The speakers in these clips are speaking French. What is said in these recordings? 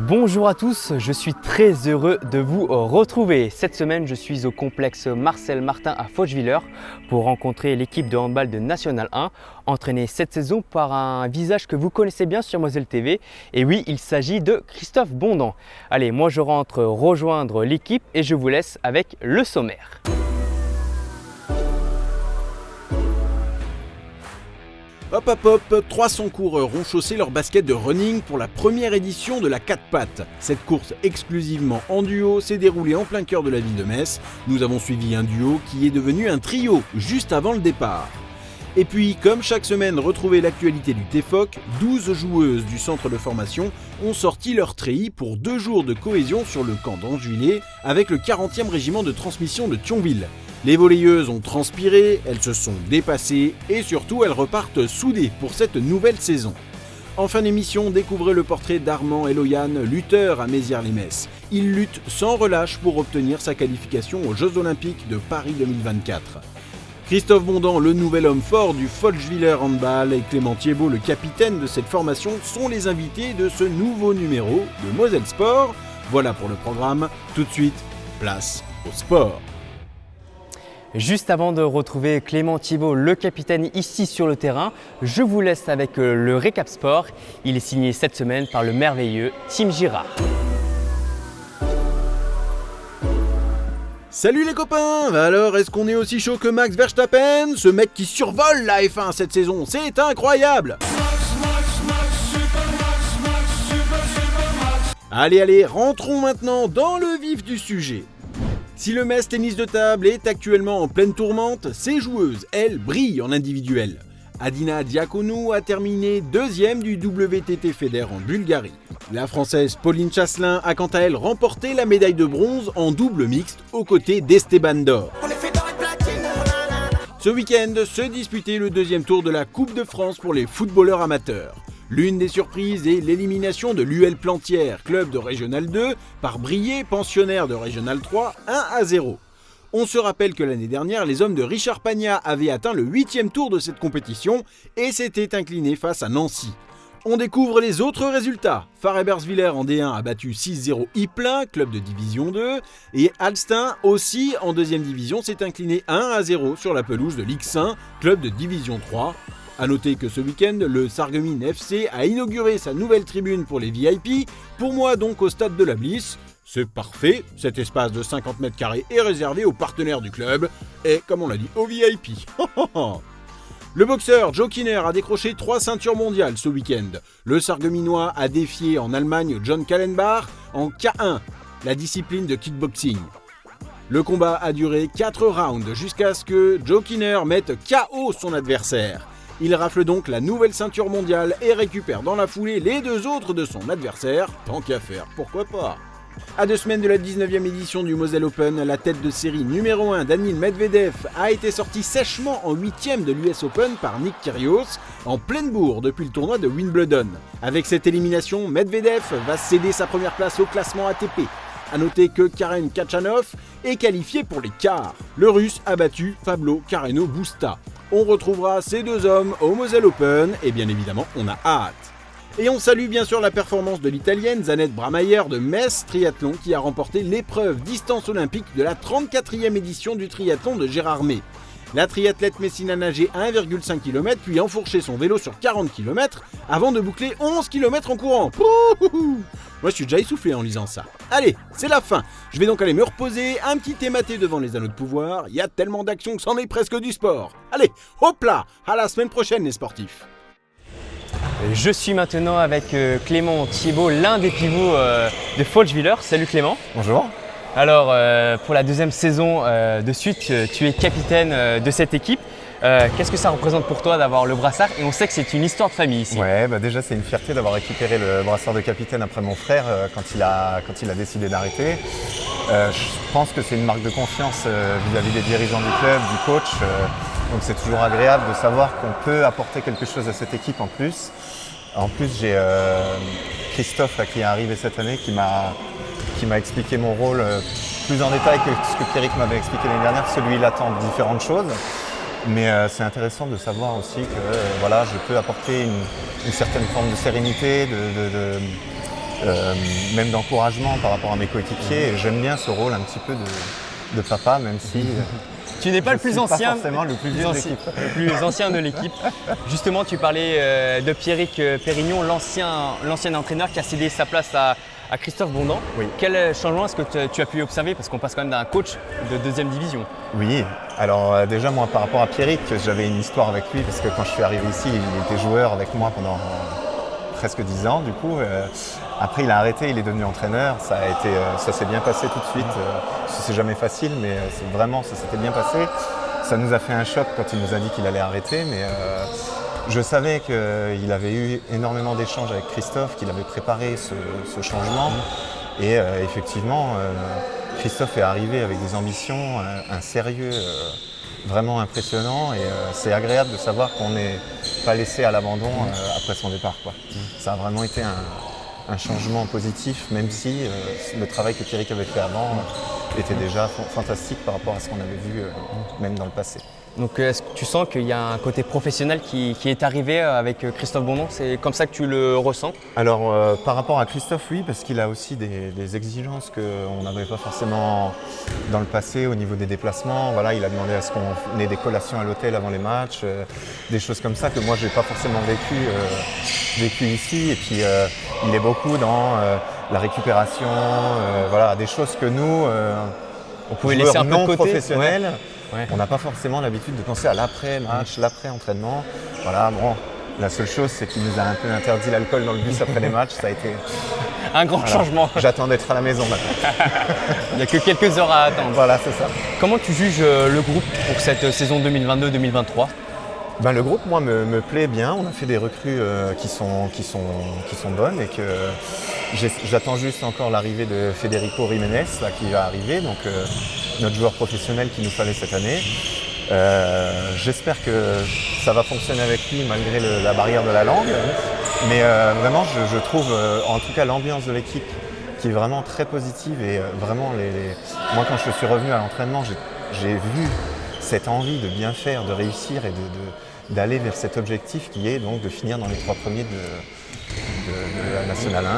Bonjour à tous, je suis très heureux de vous retrouver. Cette semaine, je suis au complexe Marcel Martin à Fauchevillers pour rencontrer l'équipe de handball de National 1, entraînée cette saison par un visage que vous connaissez bien sur Moselle TV. Et oui, il s'agit de Christophe Bondan. Allez, moi je rentre rejoindre l'équipe et je vous laisse avec le sommaire. Hop hop hop, 300 coureurs ont chaussé leur basket de running pour la première édition de la 4 pattes. Cette course exclusivement en duo s'est déroulée en plein cœur de la ville de Metz. Nous avons suivi un duo qui est devenu un trio juste avant le départ. Et puis, comme chaque semaine, retrouvez l'actualité du TFOC, 12 joueuses du centre de formation ont sorti leur treillis pour 2 jours de cohésion sur le camp d'Angevilliers avec le 40e régiment de transmission de Thionville. Les volleyeuses ont transpiré, elles se sont dépassées et surtout elles repartent soudées pour cette nouvelle saison. En fin d'émission, découvrez le portrait d'Armand Eloyan, lutteur à Mézières-les-Metz. Il lutte sans relâche pour obtenir sa qualification aux Jeux Olympiques de Paris 2024. Christophe Bondan, le nouvel homme fort du Fauchevillers Handball, et Clément Thiebaud, le capitaine de cette formation, sont les invités de ce nouveau numéro de Moselle Sport. Voilà pour le programme. Tout de suite, place au sport. Juste avant de retrouver Clément Thiebaud, le capitaine ici sur le terrain, je vous laisse avec le récap sport. Il est signé cette semaine par le merveilleux Tim Girard. Salut les copains! Alors, est-ce qu'on est aussi chaud que Max Verstappen? Ce mec qui survole la F1 cette saison, c'est incroyable! Allez, rentrons maintenant dans le vif du sujet. Si le Metz Tennis de Table est actuellement en pleine tourmente, ses joueuses, elles, brillent en individuel. Adina Diaconou a terminé 2e du WTT Feder en Bulgarie. La Française Pauline Chasselin a quant à elle remporté la médaille de bronze en double mixte aux côtés d'Esteban Dor. Ce week-end se disputait le 2e tour de la Coupe de France pour les footballeurs amateurs. L'une des surprises est l'élimination de l'UL Plantière, club de Régional 2, par Briey, pensionnaire de Régional 3, 1-0. On se rappelle que l'année dernière, les hommes de Richard Pagnat avaient atteint le 8e tour de cette compétition et s'étaient inclinés face à Nancy. On découvre les autres résultats. Far-Ebersviller en D1 a battu 6-0 Ypelin, club de division 2, et Alstin aussi en 2e division s'est incliné 1-0 sur la pelouse de l'Ixin, club de division 3. A noter que ce week-end, le Sarreguemines FC a inauguré sa nouvelle tribune pour les VIP, pour moi donc au stade de la Bliss. C'est parfait, cet espace de 50 mètres carrés est réservé aux partenaires du club, et comme on l'a dit, aux VIP. Le boxeur Joe Kinner a décroché 3 ceintures mondiales ce week-end. Le Sarregueminois a défié en Allemagne John Kallenbach en K1, la discipline de kickboxing. Le combat a duré 4 rounds jusqu'à ce que Joe Kinner mette KO son adversaire. Il rafle donc la nouvelle ceinture mondiale et récupère dans la foulée les 2 autres de son adversaire. Tant qu'à faire, pourquoi pas? À 2 semaines de la 19e édition du Moselle Open, la tête de série numéro 1 Daniil Medvedev a été sorti sèchement en 8e de l'US Open par Nick Kyrgios en pleine bourre depuis le tournoi de Wimbledon. Avec cette élimination, Medvedev va céder sa première place au classement ATP. A noter que Karen Khachanov est qualifié pour les quarts. Le Russe a battu Pablo Carreno Busta. On retrouvera ces 2 hommes au Moselle Open et bien évidemment on a hâte. Et on salue bien sûr la performance de l'Italienne Zanette Bramayer de Metz Triathlon qui a remporté l'épreuve distance olympique de la 34e édition du triathlon de Gérardmer. La triathlète messine a nagé 1,5 km puis enfourché son vélo sur 40 km avant de boucler 11 km en courant. Pouhouhou. Moi je suis déjà essoufflé en lisant ça. Allez, c'est la fin. Je vais donc aller me reposer, un petit thé maté devant les anneaux de pouvoir. Il y a tellement d'action que c'en est presque du sport. Allez, hop là, à la semaine prochaine les sportifs. Je suis maintenant avec Clément Thiebaud, l'un des pivots de Fauchevillers. Salut Clément. Bonjour. Alors, pour la 2e saison de suite, tu es capitaine de cette équipe. Qu'est-ce que ça représente pour toi d'avoir le brassard? Et on sait que c'est une histoire de famille ici. Ouais, déjà c'est une fierté d'avoir récupéré le brassard de capitaine après mon frère quand il a décidé d'arrêter. Je pense que c'est une marque de confiance vis-à-vis des dirigeants du club, du coach. Donc c'est toujours agréable de savoir qu'on peut apporter quelque chose à cette équipe en plus. En plus, j'ai Christophe là, qui est arrivé cette année qui m'a expliqué mon rôle plus en détail que ce que Pierrick m'avait expliqué l'année dernière. Celui-là il attend différentes choses. Mais c'est intéressant de savoir aussi que voilà, je peux apporter une certaine forme de sérénité, même d'encouragement par rapport à mes coéquipiers. Et j'aime bien ce rôle un petit peu de papa, même si tu n'es pas le plus ancien, pas forcément le plus vieux de l'équipe. Le plus ancien de l'équipe. Justement, tu parlais de Pierrick Pérignon, l'ancien entraîneur qui a cédé sa place à Christophe Bondan. Oui. Quel changement est-ce que tu as pu observer? Parce qu'on passe quand même d'un coach de deuxième division. Oui, alors déjà moi par rapport à Pierrick, j'avais une histoire avec lui parce que quand je suis arrivé ici, il était joueur avec moi pendant presque 10 ans du coup. Après il a arrêté, il est devenu entraîneur, ça s'est bien passé tout de suite. C'est jamais facile mais vraiment ça s'était bien passé. Ça nous a fait un choc quand il nous a dit qu'il allait arrêter mais je savais qu'il avait eu énormément d'échanges avec Christophe, qu'il avait préparé ce changement et effectivement Christophe est arrivé avec des ambitions, un sérieux vraiment impressionnant et c'est agréable de savoir qu'on n'est pas laissé à l'abandon après son départ, quoi. Ça a vraiment été un changement positif, même si le travail que Pierrick avait fait avant était déjà fantastique par rapport à ce qu'on avait vu même dans le passé. Donc est-ce que tu sens qu'il y a un côté professionnel qui est arrivé avec Christophe Bondan? C'est comme ça que tu le ressens? Alors par rapport à Christophe, oui, parce qu'il a aussi des exigences qu'on n'avait pas forcément dans le passé au niveau des déplacements. Voilà, il a demandé à ce qu'on ait des collations à l'hôtel avant les matchs, des choses comme ça que moi je n'ai pas forcément vécu ici. Et puis il est beaucoup dans la récupération, voilà, des choses que nous, on pouvait laisser un peu de côté. Professionnels, ouais. On n'a pas forcément l'habitude de penser à l'après-match, l'après-entraînement. Voilà, bon, la seule chose, c'est qu'il nous a un peu interdit l'alcool dans le bus après les matchs. Ça a été un grand changement. J'attends d'être à la maison maintenant. Il n'y a que quelques heures à attendre. Voilà, c'est ça. Comment tu juges le groupe pour cette saison 2022-2023? Ben, le groupe, moi, me plaît bien. On a fait des recrues qui sont bonnes et que j'attends juste encore l'arrivée de Federico Jiménez là, qui va arriver, donc notre joueur professionnel qu'il nous fallait cette année. J'espère que ça va fonctionner avec lui malgré la barrière de la langue. Mais vraiment, je trouve en tout cas l'ambiance de l'équipe qui est vraiment très positive et vraiment, moi quand je suis revenu à l'entraînement, j'ai vu cette envie de bien faire, de réussir et d'aller vers cet objectif qui est donc de finir dans les 3 premiers de la Nationale 1,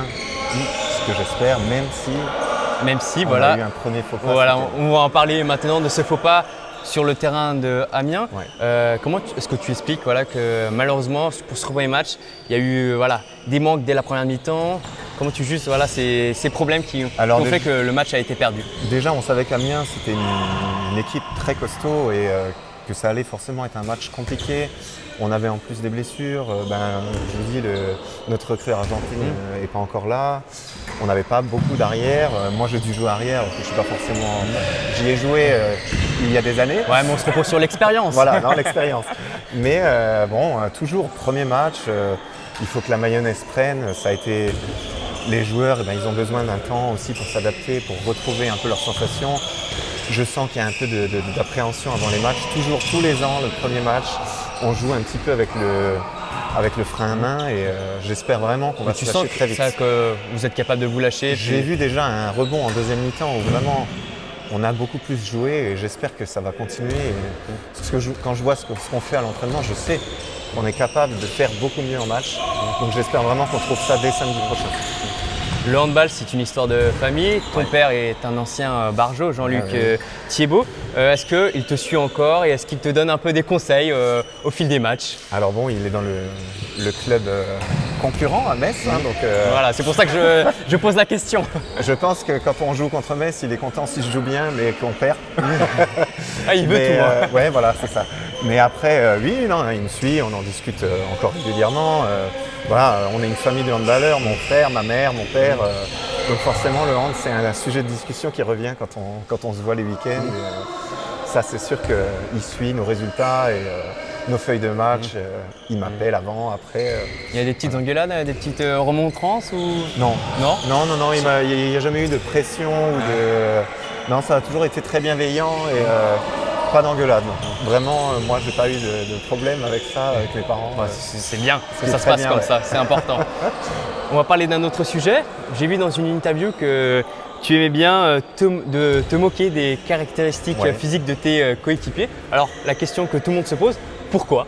ce que j'espère, même si on voilà, a eu un premier faux pas. Voilà, on va en parler maintenant de ce faux pas sur le terrain de Amiens. Ouais. Comment est-ce que tu expliques que malheureusement pour ce premier match, il y a eu des manques dès la première mi-temps? Comment tu juges ces problèmes qui ont fait que le match a été perdu? Déjà, on savait qu'Amiens, c'était une équipe très costaud et que ça allait forcément être un match compliqué. On avait en plus des blessures. Je vous dis, notre recrue argentine n'est pas encore là. On n'avait pas beaucoup d'arrière. Moi, j'ai dû jouer arrière. Je suis pas forcément. J'y ai joué il y a des années. Ouais, mais on se repose sur l'expérience. Voilà, non, l'expérience. Mais toujours premier match. Il faut que la mayonnaise prenne. Ça a été. Les joueurs, ils ont besoin d'un temps aussi pour s'adapter, pour retrouver un peu leurs sensations. Je sens qu'il y a un peu d'appréhension avant les matchs. Toujours, tous les ans, le premier match, on joue un petit peu avec le frein à main et j'espère vraiment qu'on va se lâcher très vite. Tu sens que vous êtes capable de vous lâcher? J'ai vu déjà un rebond en deuxième mi-temps où vraiment on a beaucoup plus joué et j'espère que ça va continuer. Parce que quand je vois ce qu'on fait à l'entraînement, je sais qu'on est capable de faire beaucoup mieux en match. Donc j'espère vraiment qu'on trouve ça dès samedi prochain. Le handball, c'est une histoire de famille. Ton père est un ancien barjo, Jean-Luc Thiebaud. Est-ce qu'il te suit encore et est-ce qu'il te donne un peu des conseils au fil des matchs? Alors bon, il est dans le club concurrent à Metz. Donc, voilà, c'est pour ça que je pose la question. Je pense que quand on joue contre Metz, il est content si je joue bien, mais qu'on perd. Il veut tout. Ouais, voilà, c'est ça. Mais après, oui, non, il me suit, on en discute encore régulièrement. On est une famille de handballeurs, mon frère, ma mère, mon père. Donc forcément, le hand, c'est un sujet de discussion qui revient quand on se voit les week-ends. Et, ça, c'est sûr qu'il suit nos résultats et nos feuilles de match. Il m'appelle avant, après. Il y a des petites engueulades, des petites remontrances ou... Non. Non, il n'y a jamais eu de pression ou de... Non, ça a toujours été très bienveillant et pas d'engueulade. Vraiment, moi, j'ai pas eu de problème avec ça, avec mes parents. C'est bien que ça se passe comme ça, c'est important. On va parler d'un autre sujet. J'ai vu dans une interview que tu aimais bien te moquer des caractéristiques physiques de tes coéquipiers. Alors, la question que tout le monde se pose, pourquoi?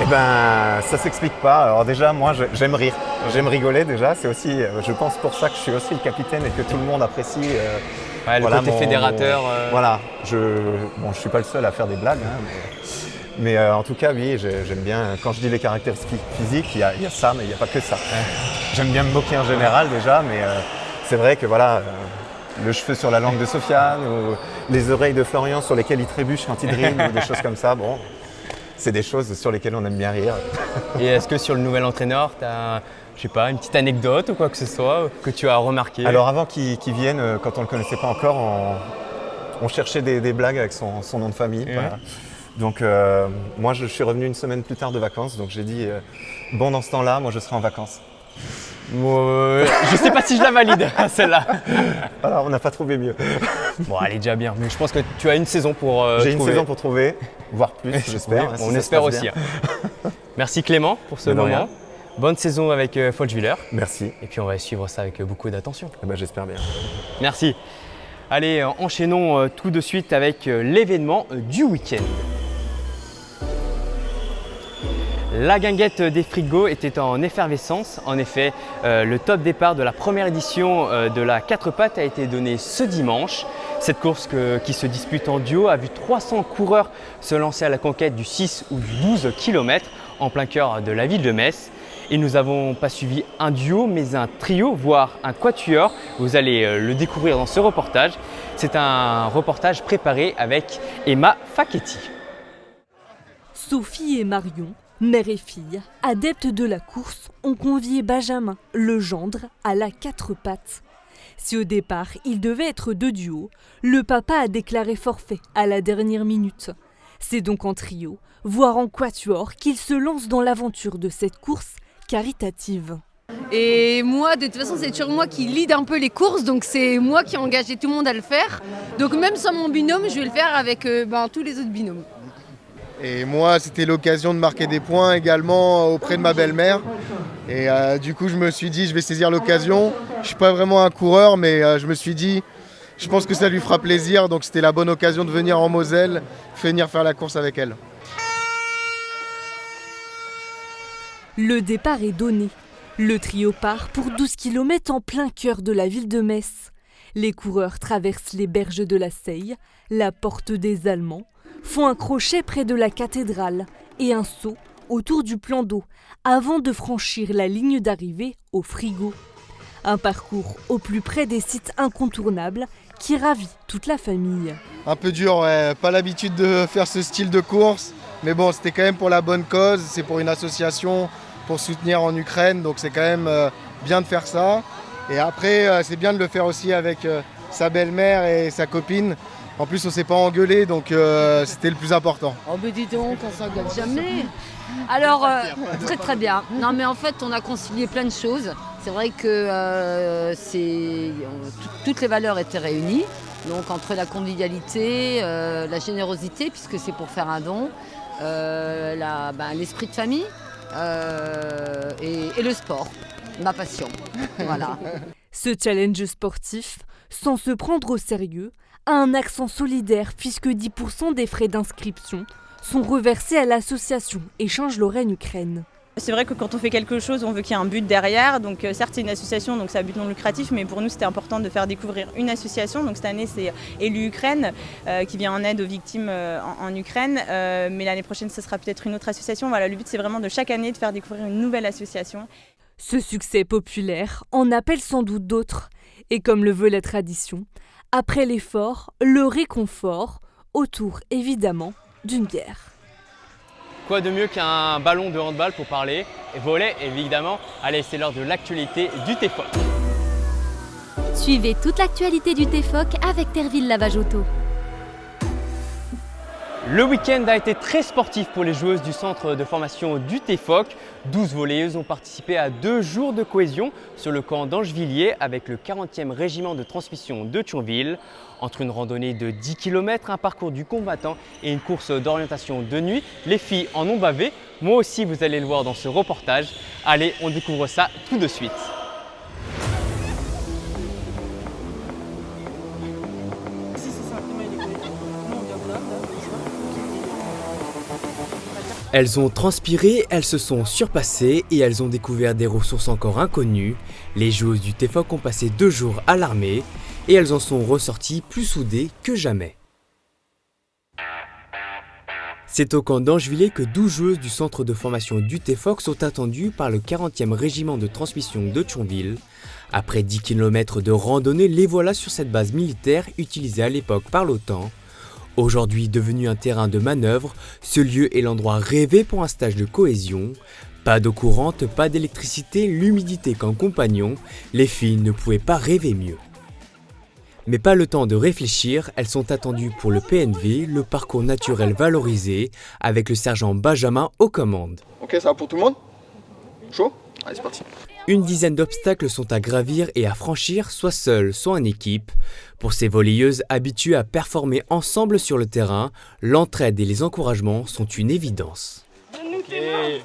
Eh ben, ça s'explique pas. Alors déjà, moi, j'aime rire. J'aime rigoler déjà. C'est aussi, je pense pour ça que je suis aussi le capitaine et que tout le monde apprécie. Ouais, le côté fédérateur. Voilà. Je suis pas le seul à faire des blagues, hein, mais en tout cas, oui, j'aime bien. Quand je dis les caractéristiques physiques, il y a ça, mais il n'y a pas que ça. J'aime bien me moquer en général déjà, mais c'est vrai que voilà. Le cheveu sur la langue de Sofiane ou les oreilles de Florian sur lesquelles il trébuche quand il dribble ou des choses comme ça. Bon, c'est des choses sur lesquelles on aime bien rire. Et est-ce que sur le nouvel entraîneur, tu as, je sais pas, une petite anecdote ou quoi que ce soit que tu as remarqué? Alors avant qu'il vienne, quand on ne le connaissait pas encore, on cherchait des blagues avec son nom de famille. Voilà. Donc moi je suis revenu une semaine plus tard de vacances, donc j'ai dit bon dans ce temps-là, moi je serai en vacances. Je sais pas si je la valide celle-là. Alors on n'a pas trouvé mieux. Bon, elle est déjà bien, mais je pense que tu as une saison pour J'ai une saison pour trouver, voire plus, j'espère. Oui, on espère aussi. Merci Clément pour ce moment. Rien. Bonne saison avec Fauchwiller. Merci. Et puis on va suivre ça avec beaucoup d'attention. Eh ben, j'espère bien. Merci. Allez, enchaînons tout de suite avec l'événement du week-end. La guinguette des frigos était en effervescence. En effet, le top départ de la première édition de la 4 pattes a été donné ce dimanche. Cette course qui se dispute en duo a vu 300 coureurs se lancer à la conquête du 6 ou du 12 km en plein cœur de la ville de Metz. Et nous n'avons pas suivi un duo, mais un trio, voire un quatuor. Vous allez le découvrir dans ce reportage. C'est un reportage préparé avec Emma Facchetti. Sophie et Marion, mère et fille, adeptes de la course, ont convié Benjamin, le gendre, à la 4 pattes. Si au départ il devait être 2 duos, le papa a déclaré forfait à la dernière minute. C'est donc en trio, voire en quatuor, qu'il se lance dans l'aventure de cette course caritative. Et moi, de toute façon, c'est toujours moi qui lead un peu les courses, donc c'est moi qui ai engagé tout le monde à le faire. Donc même sans mon binôme, je vais le faire avec tous les autres binômes. Et moi, c'était l'occasion de marquer des points également auprès de ma belle-mère. Et du coup, je me suis dit, je vais saisir l'occasion. Je ne suis pas vraiment un coureur, mais je me suis dit, je pense que ça lui fera plaisir. Donc c'était la bonne occasion de venir en Moselle, venir faire la course avec elle. Le départ est donné. Le trio part pour 12 km en plein cœur de la ville de Metz. Les coureurs traversent les berges de la Seille, la porte des Allemands, font un crochet près de la cathédrale et un saut autour du plan d'eau avant de franchir la ligne d'arrivée au frigo. Un parcours au plus près des sites incontournables qui ravit toute la famille. Un peu dur, ouais. Pas l'habitude de faire ce style de course, mais bon, c'était quand même pour la bonne cause, c'est pour une association pour soutenir en Ukraine, donc c'est quand même bien de faire ça. Et après, c'est bien de le faire aussi avec sa belle-mère et sa copine. En plus, on ne s'est pas engueulé, donc c'était le plus important. Oh mais dis donc, on s'engueule jamais. Alors, très très bien. Non mais en fait, on a concilié plein de choses. C'est vrai que toutes les valeurs étaient réunies. Donc entre la convivialité, la générosité, puisque c'est pour faire un don, l'esprit de famille et le sport, ma passion. Voilà. Ce challenge sportif, sans se prendre au sérieux, a un accent solidaire puisque 10% des frais d'inscription sont reversés à l'association Échange Lorraine-Ukraine. C'est vrai que quand on fait quelque chose, on veut qu'il y ait un but derrière. Donc certes, c'est une association, donc c'est un but non lucratif, mais pour nous, c'était important de faire découvrir une association. Donc cette année, c'est Élu Ukraine qui vient en aide aux victimes en Ukraine. Mais l'année prochaine, ce sera peut-être une autre association. Voilà, le but, c'est vraiment de chaque année de faire découvrir une nouvelle association. Ce succès populaire en appelle sans doute d'autres. Et comme le veut la tradition, après l'effort, le réconfort, autour évidemment d'une bière. Quoi de mieux qu'un ballon de handball pour parler et voler, évidemment. Allez, c'est l'heure de l'actualité du TFOC. Suivez toute l'actualité du TFOC avec Terville Lavage Auto. Le week-end a été très sportif pour les joueuses du centre de formation du TFOC. 12 volleyeuses ont participé à 2 jours de cohésion sur le camp d'Angevilliers avec le 40e régiment de transmission de Thionville. Entre une randonnée de 10 km, un parcours du combattant et une course d'orientation de nuit, les filles en ont bavé. Moi aussi, vous allez le voir dans ce reportage. Allez, on découvre ça tout de suite. Elles ont transpiré, elles se sont surpassées et elles ont découvert des ressources encore inconnues. Les joueuses du TFOC ont passé 2 jours à l'armée et elles en sont ressorties plus soudées que jamais. C'est au camp d'Angevillers que 12 joueuses du centre de formation du TFOC sont attendues par le 40e régiment de transmission de Thionville. Après 10 km de randonnée, les voilà sur cette base militaire utilisée à l'époque par l'OTAN. Aujourd'hui devenu un terrain de manœuvre, ce lieu est l'endroit rêvé pour un stage de cohésion. Pas d'eau courante, pas d'électricité, l'humidité qu'en compagnon, les filles ne pouvaient pas rêver mieux. Mais pas le temps de réfléchir, elles sont attendues pour le PNV, le parcours naturel valorisé, avec le sergent Benjamin aux commandes. Ok, ça va pour tout le monde? Chaud? Allez, c'est parti. Une dizaine d'obstacles sont à gravir et à franchir, soit seuls, soit en équipe. Pour ces volleyeuses habituées à performer ensemble sur le terrain, l'entraide et les encouragements sont une évidence. Donne-nous tes mains.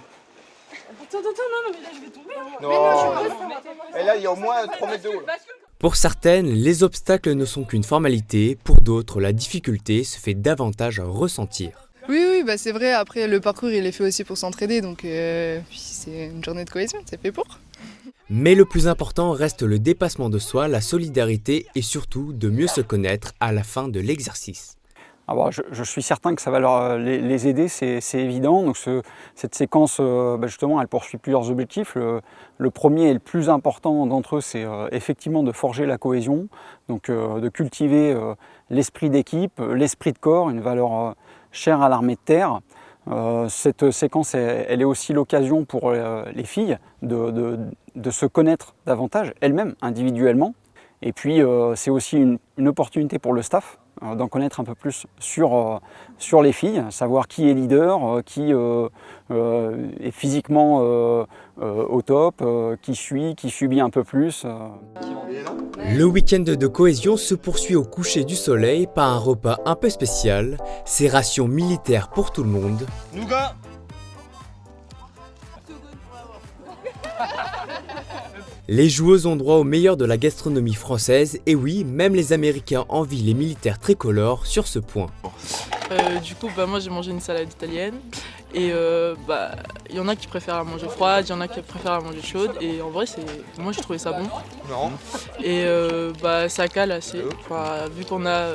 Attends, non, mais là je vais tomber. Non, et là il y a au moins 3 mètres de haut. Là. Pour certaines, les obstacles ne sont qu'une formalité, pour d'autres, la difficulté se fait davantage ressentir. Oui, bah c'est vrai, après le parcours il est fait aussi pour s'entraider, donc puis c'est une journée de cohésion, c'est fait pour. Mais le plus important reste le dépassement de soi, la solidarité et surtout de mieux se connaître à la fin de l'exercice. Alors, je suis certain que ça va les aider, c'est évident. Donc cette séquence, justement, elle poursuit plusieurs objectifs. Le premier et le plus important d'entre eux, c'est effectivement de forger la cohésion, donc de cultiver l'esprit d'équipe, l'esprit de corps, une valeur chère à l'armée de terre. Cette séquence, elle est aussi l'occasion pour les filles de se connaître davantage, elles-mêmes, individuellement. Et puis, c'est aussi une opportunité pour le staff d'en connaître un peu plus sur les filles, savoir qui est leader, qui est physiquement au top, qui subit un peu plus. Le week-end de cohésion se poursuit au coucher du soleil par un repas un peu spécial, c'est ration militaire pour tout le monde. Nougat. Les joueuses ont droit au meilleur de la gastronomie française et oui, même les Américains envient les militaires tricolores sur ce point. Du coup, moi j'ai mangé une salade italienne et y en a qui préfèrent la manger froide, il y en a qui préfèrent la manger chaude et en vrai, moi j'ai trouvé ça bon. Non. Et ça cale assez, vu qu'on a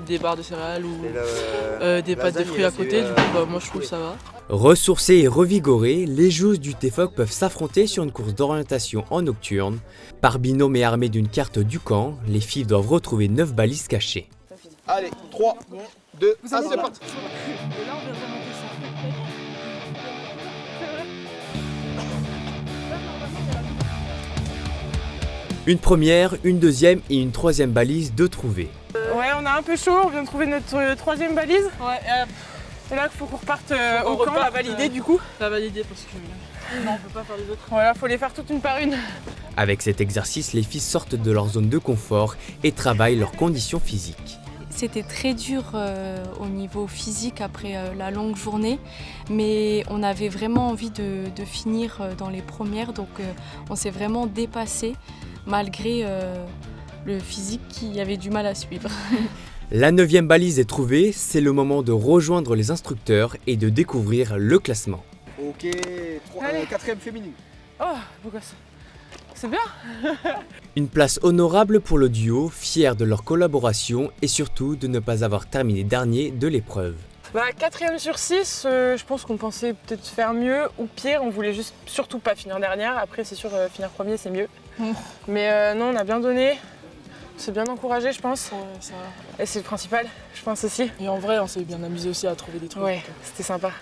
des barres de céréales ou des pâtes de fruits à côté, du coup moi je trouve que ça va. Ressourcées et revigorées, les joueuses du TFOC peuvent s'affronter sur une course d'orientation en nocturne. Par binôme et armées d'une carte du camp, les filles doivent retrouver 9 balises cachées. Allez, 3, 2, 1, c'est parti. Une première, une deuxième et une troisième balise de trouver. Ouais, on a un peu chaud, on vient de trouver notre troisième balise. Ouais, et là, il faut qu'on reparte au camp, la valider du coup. La valider parce que non, on peut pas faire les autres. Voilà, faut les faire toutes une par une. Avec cet exercice, les filles sortent de leur zone de confort et travaillent leurs conditions physiques. C'était très dur au niveau physique après la longue journée, mais on avait vraiment envie de finir dans les premières, donc on s'est vraiment dépassé malgré le physique qui avait du mal à suivre. La 9e balise est trouvée, c'est le moment de rejoindre les instructeurs et de découvrir le classement. Ok, 4e féminine. Oh, beau gosse. C'est bien. Une place honorable pour le duo, fier de leur collaboration et surtout de ne pas avoir terminé dernier de l'épreuve. 4e sur 6, je pense qu'on pensait peut-être faire mieux ou pire, on voulait juste surtout pas finir dernière, après c'est sûr finir premier c'est mieux. Mais non, on a bien donné, on s'est bien encouragé je pense, et c'est le principal, je pense aussi. Et en vrai on s'est bien amusé aussi à trouver des trucs. Ouais, c'était sympa.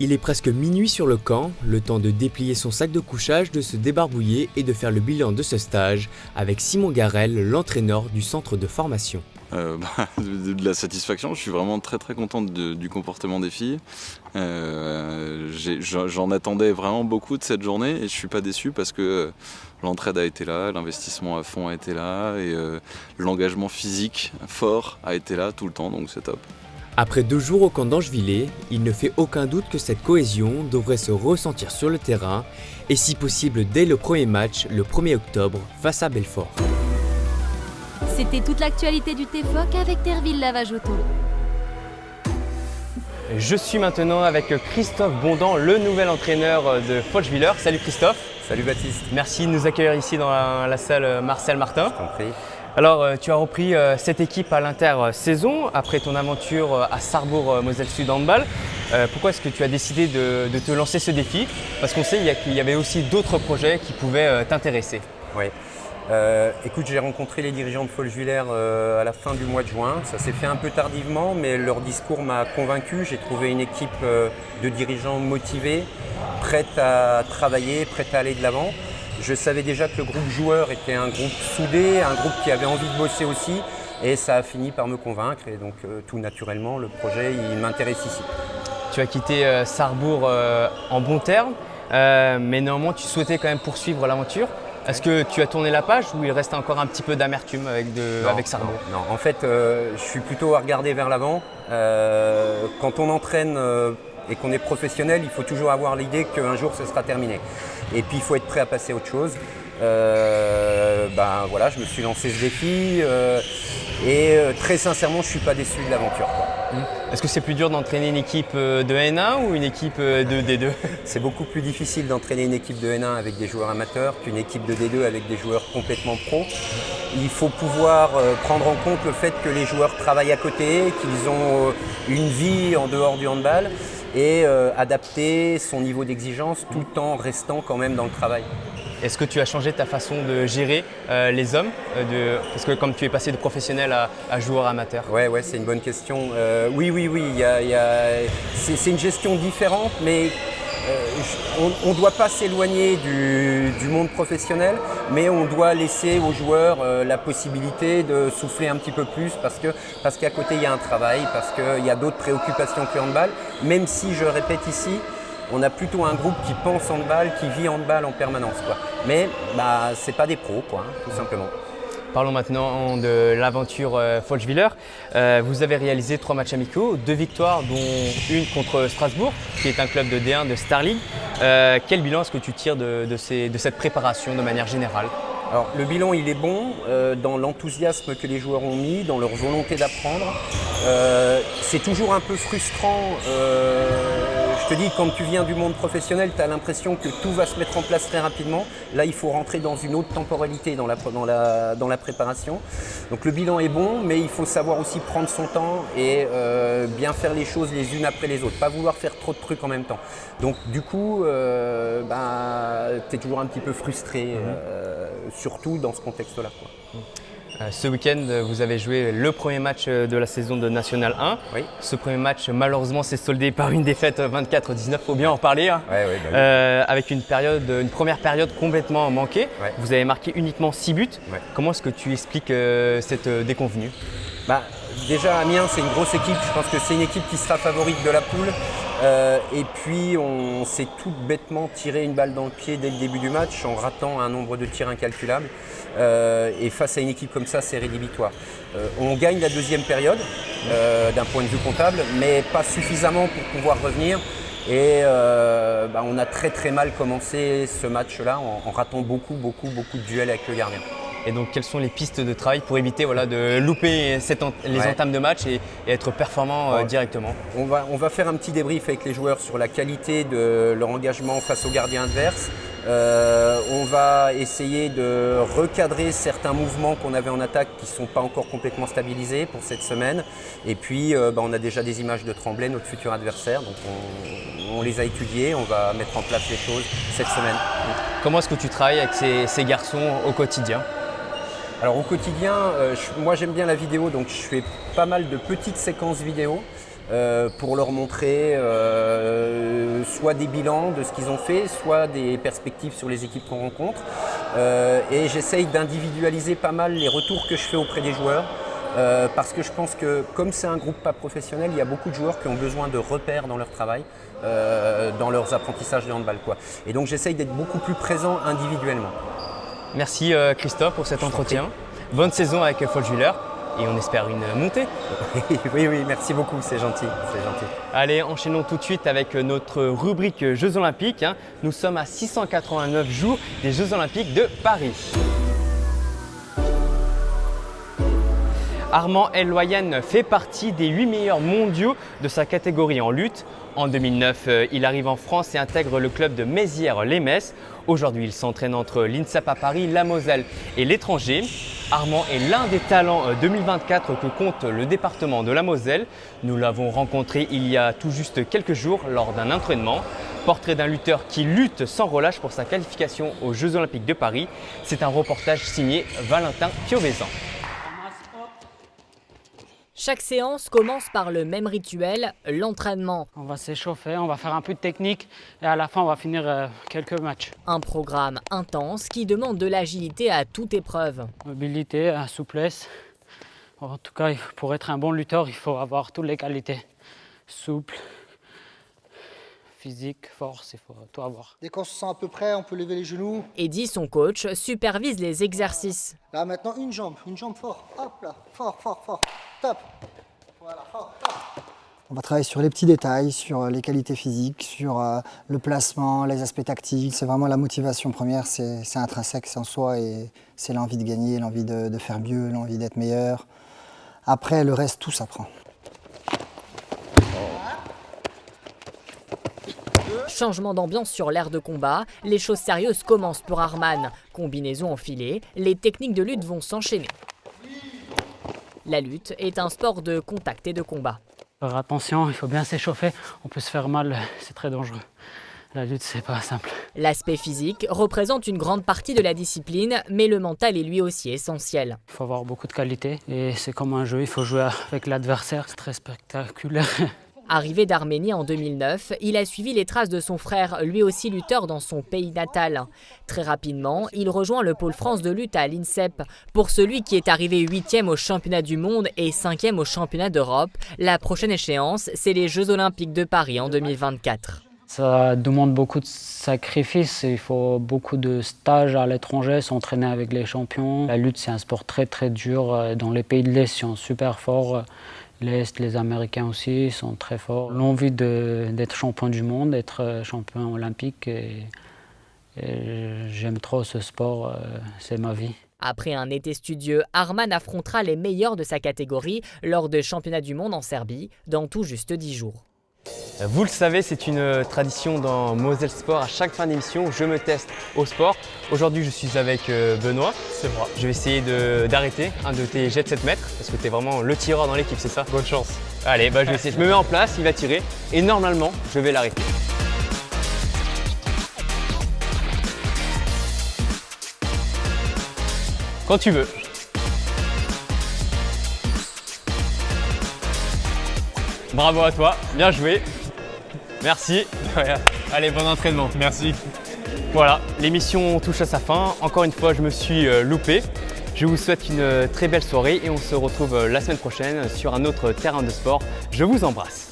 Il est presque minuit sur le camp, le temps de déplier son sac de couchage, de se débarbouiller et de faire le bilan de ce stage avec Simon Garel, l'entraîneur du centre de formation. De la satisfaction, je suis vraiment très content du comportement des filles. J'en attendais vraiment beaucoup de cette journée et je suis pas déçu parce que l'entraide a été là, l'investissement à fond a été là et l'engagement physique fort a été là tout le temps, donc c'est top. Après 2 jours au camp d'Angevillers, il ne fait aucun doute que cette cohésion devrait se ressentir sur le terrain et si possible dès le premier match, le 1er octobre, face à Belfort. C'était toute l'actualité du TFOC avec Terville Lavage Auto. Je suis maintenant avec Christophe Bondan, le nouvel entraîneur de Folchwiller. Salut Christophe. Salut Baptiste. Merci de nous accueillir ici dans la salle Marcel Martin. Je t'en prie. Alors, tu as repris cette équipe à l'inter-saison après ton aventure à Sarrebourg-Moselle-Sud Handball. Pourquoi est-ce que tu as décidé de te lancer ce défi? Parce qu'on sait qu'il y avait aussi d'autres projets qui pouvaient t'intéresser. Oui. Écoute, j'ai rencontré les dirigeants de Folchwiller à la fin du mois de juin. Ça s'est fait un peu tardivement, mais leur discours m'a convaincu. J'ai trouvé une équipe de dirigeants motivés, prête à travailler, prête à aller de l'avant. Je savais déjà que le groupe joueur était un groupe soudé, un groupe qui avait envie de bosser aussi. Et ça a fini par me convaincre. Et donc, tout naturellement, le projet, il m'intéresse ici. Tu as quitté Sarrebourg en bons termes, mais néanmoins, tu souhaitais quand même poursuivre l'aventure. Est-ce que tu as tourné la page ou il reste encore un petit peu d'amertume avec Sarrebourg? Non, en fait, je suis plutôt à regarder vers l'avant. Quand on entraîne et qu'on est professionnel, il faut toujours avoir l'idée qu'un jour, ce sera terminé. Et puis, il faut être prêt à passer à autre chose. Voilà, je me suis lancé ce défi et très sincèrement, je ne suis pas déçu de l'aventure. Est-ce que c'est plus dur d'entraîner une équipe de N1 ou une équipe de D2? C'est beaucoup plus difficile d'entraîner une équipe de N1 avec des joueurs amateurs qu'une équipe de D2 avec des joueurs complètement pros. Il faut pouvoir prendre en compte le fait que les joueurs travaillent à côté, qu'ils ont une vie en dehors du handball et adapter son niveau d'exigence tout en restant quand même dans le travail. Est-ce que tu as changé ta façon de gérer les hommes parce que comme tu es passé de professionnel à joueur amateur? Ouais, c'est une bonne question. Oui. C'est une gestion différente, mais on ne doit pas s'éloigner du monde professionnel, mais on doit laisser aux joueurs la possibilité de souffler un petit peu plus parce qu'à côté il y a un travail, parce qu'il y a d'autres préoccupations que le handball, même si, je répète ici, on a plutôt un groupe qui pense handball, qui vit handball en permanence. Mais ce n'est pas des pros, tout simplement. Parlons maintenant de l'aventure Folchwiller. Vous avez réalisé 3 matchs amicaux, 2 victoires, dont une contre Strasbourg, qui est un club de D1 de Star League. Quel bilan est-ce que tu tires de cette préparation de manière générale? Alors, le bilan, il est bon dans l'enthousiasme que les joueurs ont mis, dans leur volonté d'apprendre. C'est toujours un peu frustrant. Je te dis, quand tu viens du monde professionnel, tu as l'impression que tout va se mettre en place très rapidement. Là, il faut rentrer dans une autre temporalité dans la préparation. Donc le bilan est bon, mais il faut savoir aussi prendre son temps et bien faire les choses les unes après les autres. Pas vouloir faire trop de trucs en même temps. Donc du coup, tu es toujours un petit peu frustré, surtout dans ce contexte-là. Ce week-end, vous avez joué le premier match de la saison de National 1. Oui. Ce premier match, malheureusement, s'est soldé par une défaite 24-19, faut bien en parler. Avec une première période complètement manquée. Ouais. Vous avez marqué uniquement 6 buts. Ouais. Comment est-ce que tu expliques cette déconvenue? Déjà, Amiens, c'est une grosse équipe. Je pense que c'est une équipe qui sera favorite de la poule. Et puis, on s'est tout bêtement tiré une balle dans le pied dès le début du match en ratant un nombre de tirs incalculable. Et face à une équipe comme ça, c'est rédhibitoire. On gagne la deuxième période d'un point de vue comptable, mais pas suffisamment pour pouvoir revenir. Et on a très mal commencé ce match-là en ratant beaucoup de duels avec le gardien. Et donc, quelles sont les pistes de travail pour éviter de louper les entames de match et être performant directement? On va faire un petit débrief avec les joueurs sur la qualité de leur engagement face aux gardiens adverses. On va essayer de recadrer certains mouvements qu'on avait en attaque qui ne sont pas encore complètement stabilisés pour cette semaine. Et puis, on a déjà des images de Tremblay, notre futur adversaire. Donc, on les a étudiées, on va mettre en place les choses cette semaine. Comment est-ce que tu travailles avec ces garçons au quotidien? Alors au quotidien, moi j'aime bien la vidéo, donc je fais pas mal de petites séquences vidéo pour leur montrer soit des bilans de ce qu'ils ont fait, soit des perspectives sur les équipes qu'on rencontre. Et j'essaye d'individualiser pas mal les retours que je fais auprès des joueurs. Parce que je pense que comme c'est un groupe pas professionnel, il y a beaucoup de joueurs qui ont besoin de repères dans leur travail, dans leurs apprentissages de handball. Et donc j'essaye d'être beaucoup plus présent individuellement. Merci Christophe pour cet entretien. Bonne saison avec Folchwiller et on espère une montée. Oui, merci beaucoup, c'est gentil. Allez, enchaînons tout de suite avec notre rubrique Jeux Olympiques. Nous sommes à 689 jours des Jeux Olympiques de Paris. Armand El Loyan fait partie des 8 meilleurs mondiaux de sa catégorie en lutte. En 2009, il arrive en France et intègre le club de Mézières-les-Messes. Aujourd'hui, il s'entraîne entre l'INSEP à Paris, la Moselle et l'étranger. Armand est l'un des talents 2024 que compte le département de la Moselle. Nous l'avons rencontré il y a tout juste quelques jours lors d'un entraînement. Portrait d'un lutteur qui lutte sans relâche pour sa qualification aux Jeux Olympiques de Paris. C'est un reportage signé Valentin Piovesan. Chaque séance commence par le même rituel, l'entraînement. On va s'échauffer, on va faire un peu de technique et à la fin on va finir quelques matchs. Un programme intense qui demande de l'agilité à toute épreuve. Mobilité, souplesse. En tout cas, pour être un bon lutteur, il faut avoir toutes les qualités. Souple, physique, force, il faut tout avoir. Dès qu'on se sent à peu près, on peut lever les genoux. Eddy, son coach, supervise les exercices. Là maintenant, une jambe fort. Hop là, fort. Top. Voilà, fort, top. On va travailler sur les petits détails, sur les qualités physiques, sur le placement, les aspects tactiques. C'est vraiment la motivation première, c'est intrinsèque, c'est en soi et c'est l'envie de gagner, l'envie de faire mieux, l'envie d'être meilleur. Après, le reste, tout s'apprend. Changement d'ambiance sur l'aire de combat, les choses sérieuses commencent pour Arman. Combinaison enfilée, les techniques de lutte vont s'enchaîner. La lutte est un sport de contact et de combat. Faire attention, il faut bien s'échauffer, on peut se faire mal, c'est très dangereux. La lutte, c'est pas simple. L'aspect physique représente une grande partie de la discipline, mais le mental est lui aussi essentiel. Il faut avoir beaucoup de qualité et c'est comme un jeu, il faut jouer avec l'adversaire, c'est très spectaculaire. Arrivé d'Arménie en 2009, il a suivi les traces de son frère, lui aussi lutteur dans son pays natal. Très rapidement, il rejoint le pôle France de lutte à l'INSEP. Pour celui qui est arrivé 8e au championnat du monde et 5e au championnat d'Europe, la prochaine échéance, c'est les Jeux Olympiques de Paris en 2024. Ça demande beaucoup de sacrifices, il faut beaucoup de stages à l'étranger, s'entraîner avec les champions. La lutte, c'est un sport très très dur. Dans les pays de l'Est, ils sont super forts. L'Est, les Américains aussi sont très forts. L'envie d'être champion du monde, d'être champion olympique, et j'aime trop ce sport, c'est ma vie. Après un été studieux, Arman affrontera les meilleurs de sa catégorie lors des championnats du monde en Serbie dans tout juste 10 jours. Vous le savez, c'est une tradition dans Moselle Sport. À chaque fin d'émission, je me teste au sport. Aujourd'hui, je suis avec Benoît. C'est moi. Je vais essayer d'arrêter un de tes jets de 7 mètres parce que tu es vraiment le tireur dans l'équipe, c'est ça? Bonne chance. Allez, je vais essayer. Je me mets en place, il va tirer et normalement, je vais l'arrêter. Quand tu veux. Bravo à toi, bien joué. Merci. Allez, bon entraînement. Merci. Voilà, l'émission touche à sa fin. Encore une fois, je me suis loupé. Je vous souhaite une très belle soirée et on se retrouve la semaine prochaine sur un autre terrain de sport. Je vous embrasse.